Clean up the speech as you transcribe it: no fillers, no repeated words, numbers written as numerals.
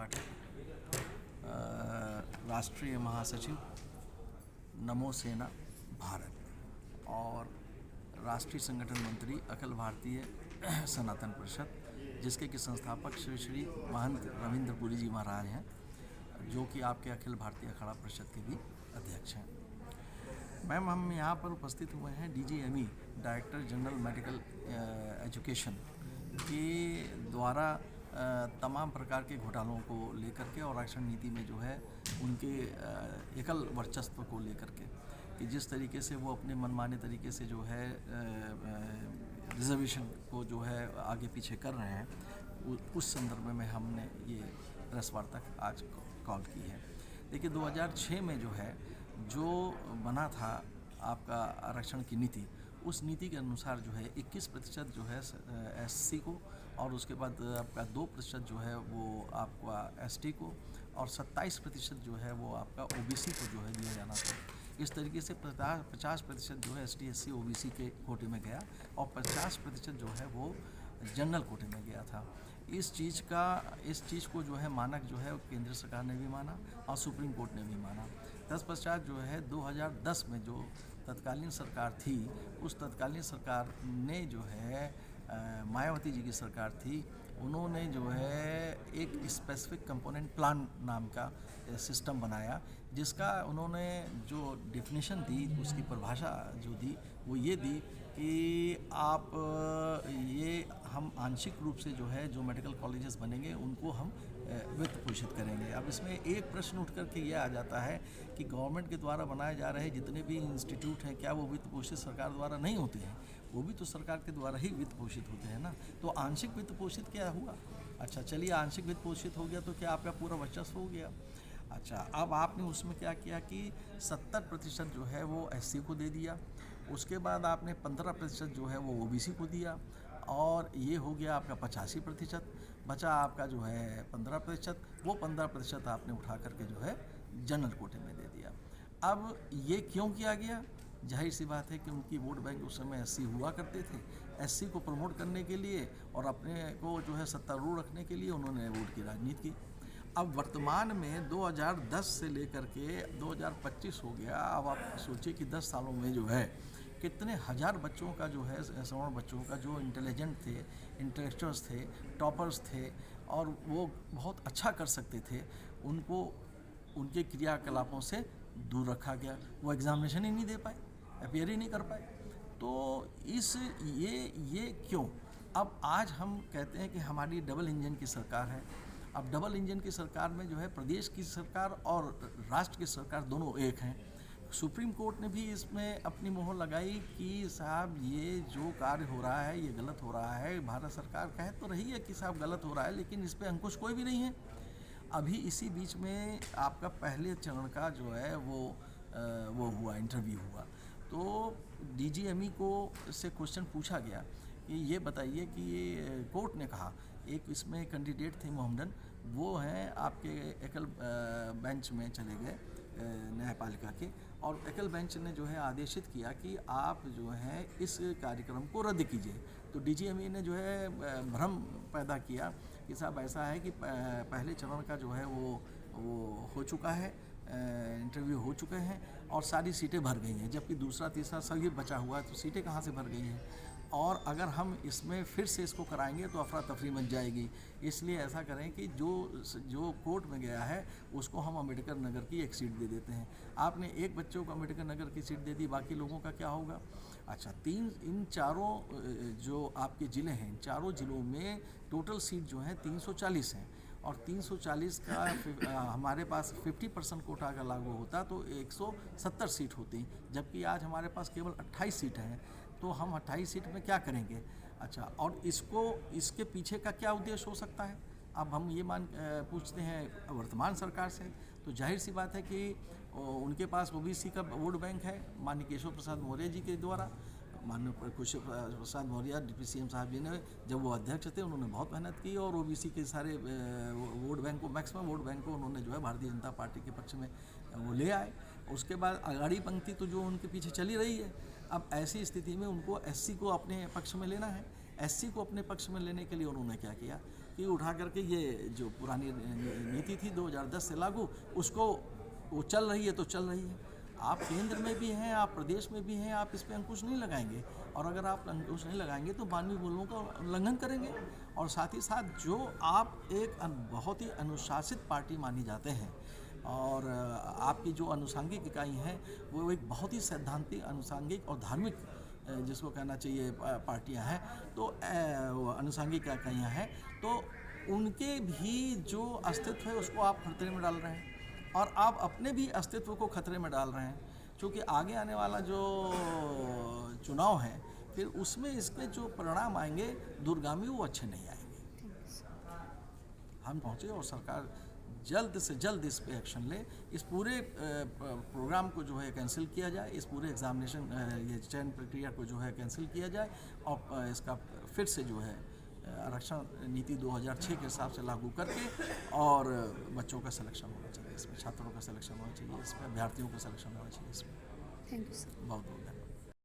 पाठक, राष्ट्रीय महासचिव नमो सेना भारत और राष्ट्रीय संगठन मंत्री अखिल भारतीय सनातन परिषद, जिसके कि संस्थापक श्री महंत रविंद्र पुरी जी महाराज हैं, जो कि आपके अखिल भारतीय अखाड़ा परिषद के भी अध्यक्ष हैं। मैम, हम यहाँ पर उपस्थित हुए हैं DGME director general medical education के द्वारा तमाम प्रकार के घोटालों को लेकर के और आरक्षण नीति में जो है उनके एकल वर्चस्व को लेकर के कि जिस तरीके से वो अपने मनमाने तरीके से जो है रिजर्वेशन को जो है आगे पीछे कर रहे हैं, उस संदर्भ में हमने ये प्रेस वार्ता आज कॉल की है। देखिए, 2006 में जो है जो बना था आपका आरक्षण की नीति, उस नीति के अनुसार जो है 21% जो है SC को और उसके बाद आपका 2% जो है वो आपका ST को और 27% जो है वो आपका OBC को जो है दिया जाना था। इस तरीके से 50% जो है ST SC OBC के कोटे में गया और 50% जो है वो जनरल कोटे में गया था। इस चीज़ को जो है मानक जो है केंद्र सरकार ने भी माना और सुप्रीम कोर्ट ने भी माना। तत्पश्चात जो है 2010 में जो तत्कालीन सरकार थी, उस तत्कालीन सरकार ने जो है मायावती जी की सरकार थी, उन्होंने जो है एक स्पेसिफिक कंपोनेंट प्लान नाम का सिस्टम बनाया, जिसका उन्होंने जो डिफिनीशन दी, उसकी परिभाषा जो दी वो ये दी कि आप हम आंशिक रूप से जो है जो मेडिकल कॉलेजेस बनेंगे उनको हम वित्त पोषित करेंगे। अब इसमें एक प्रश्न उठ कर के ये आ जाता है कि गवर्नमेंट के द्वारा बनाए जा रहे जितने भी इंस्टीट्यूट हैं, क्या वो वित्त पोषित सरकार द्वारा नहीं होते हैं? वो भी तो सरकार के द्वारा ही वित्त पोषित होते हैं ना। तो आंशिक वित्त पोषित क्या हुआ? अच्छा, चलिए, आंशिक वित्त पोषित हो गया तो क्या आपका पूरा वर्चस्व हो गया? अच्छा, अब आपने उसमें क्या किया कि 70% जो है वो SC को दे दिया, उसके बाद आपने 15% जो है वो OBC को दिया और ये हो गया आपका 85%, बचा आपका जो है 15%। वो 15% आपने उठा करके जो है जनरल कोटे में दे दिया। अब ये क्यों किया गया? जाहिर सी बात है कि उनकी वोट बैंक उस समय SC हुआ करते थे। SC को प्रमोट करने के लिए और अपने को जो है सत्तारूढ़ रखने के लिए उन्होंने वोट की राजनीति की। अब वर्तमान में 2010 से लेकर के 2025 हो गया। अब आप सोचिए कि 10 सालों में जो है कितने हज़ार बच्चों का जो है, सवर्ण बच्चों का जो इंटेलिजेंट थे, इंटेलेक्चुअल्स थे, टॉपर्स थे और वो बहुत अच्छा कर सकते थे, उनको उनके क्रियाकलापों से दूर रखा गया। वो एग्जामिनेशन ही नहीं दे पाए, अपीयर ही नहीं कर पाए। तो ये क्यों? अब आज हम कहते हैं कि हमारी डबल इंजन की सरकार है। अब डबल इंजन की सरकार में जो है प्रदेश की सरकार और राष्ट्र की सरकार दोनों एक हैं। सुप्रीम कोर्ट ने भी इसमें अपनी मोहर लगाई कि साहब ये जो कार्य हो रहा है ये गलत हो रहा है। भारत सरकार कह तो रही है कि साहब गलत हो रहा है, लेकिन इस पे अंकुश कोई भी नहीं है। अभी इसी बीच में आपका पहले चरण का जो है वो हुआ, इंटरव्यू हुआ, तो DGME को इससे क्वेश्चन पूछा गया कि ये बताइए कि ये कोर्ट ने कहा, एक इसमें कैंडिडेट थे मोहम्मदन, वो हैं आपके एकल बेंच में चले गए न्यायपालिका के, और एकल बेंच ने जो है आदेशित किया कि आप जो है इस कार्यक्रम को रद्द कीजिए। तो DGME ने जो है भ्रम पैदा किया कि साहब ऐसा है कि पहले चरण का जो है वो हो चुका है, इंटरव्यू हो चुके हैं और सारी सीटें भर गई हैं, जबकि दूसरा तीसरा सब ये बचा हुआ है, तो सीटें कहाँ से भर गई हैं? और अगर हम इसमें फिर से इसको कराएंगे तो अफरा तफरी मच जाएगी। इसलिए ऐसा करें कि जो कोर्ट में गया है उसको हम अम्बेडकर नगर की एक सीट दे देते हैं। आपने एक बच्चों को अम्बेडकर नगर की सीट दे दी, बाकी लोगों का क्या होगा? अच्छा, इन चारों जो आपके ज़िले हैं, इन चारों ज़िलों में टोटल सीट जो है 340 हैं और 340 का हमारे पास 50% कोटा का लागू होता तो 170 सीट होती, जबकि आज हमारे पास केवल 28 सीट हैं। तो हम 28 सीट में क्या करेंगे? अच्छा, और इसके पीछे का क्या उद्देश्य हो सकता है? अब हम ये पूछते हैं वर्तमान सरकार से, तो जाहिर सी बात है कि उनके पास OBC का वोट बैंक है माननीय केशव प्रसाद मौर्य जी के द्वारा। माननीय केशव प्रसाद मौर्य डिप्टी CM साहब जी ने, जब वो अध्यक्ष थे, उन्होंने बहुत मेहनत की और OBC के सारे वोट बैंक को, मैक्सिमम वोट बैंक को उन्होंने जो है भारतीय जनता पार्टी के पक्ष में वो ले आए। उसके बाद अगाड़ी पंक्ति तो जो उनके पीछे चली रही है। अब ऐसी स्थिति में उनको SC को अपने पक्ष में लेना है। SC को अपने पक्ष में लेने के लिए उन्होंने क्या किया कि कि उठा करके ये जो पुरानी नीति थी 2010 से लागू, उसको वो चल रही है तो चल रही है। आप केंद्र में भी हैं, आप प्रदेश में भी हैं, आप इस पर अंकुश नहीं लगाएंगे, और अगर आप अंकुश नहीं लगाएंगे तो मानवीय मूल्यों का उल्लंघन करेंगे। और साथ ही साथ जो आप एक बहुत ही अनुशासित पार्टी मानी जाते हैं, और आपकी जो अनुषांगिक इकाई हैं वो एक बहुत ही सैद्धांतिक, अनुषांगिक और धार्मिक जिसको कहना चाहिए पार्टियां हैं, तो अनुषांगिक इकाइयाँ हैं, तो उनके भी जो अस्तित्व है उसको आप खतरे में डाल रहे हैं, और आप अपने भी अस्तित्व को खतरे में डाल रहे हैं, क्योंकि आगे आने वाला जो चुनाव है फिर उसमें इसके जो परिणाम आएंगे दूरगामी, वो अच्छे नहीं आएंगे। हम पहुँचे और सरकार जल्द से जल्द इस पे एक्शन ले, इस पूरे प्रोग्राम को जो है कैंसिल किया जाए, इस पूरे एग्जामिनेशन ये चयन प्रक्रिया को जो है कैंसिल किया जाए, और इसका फिर से जो है आरक्षण नीति 2006 के हिसाब से लागू करके, और बच्चों का सिलेक्शन होना चाहिए इसमें, छात्रों का सिलेक्शन होना चाहिए इसमें, अभ्यर्थियों का सिलेक्शन होना चाहिए इसमें। Thank you sir. बहुत बहुत धन्यवाद।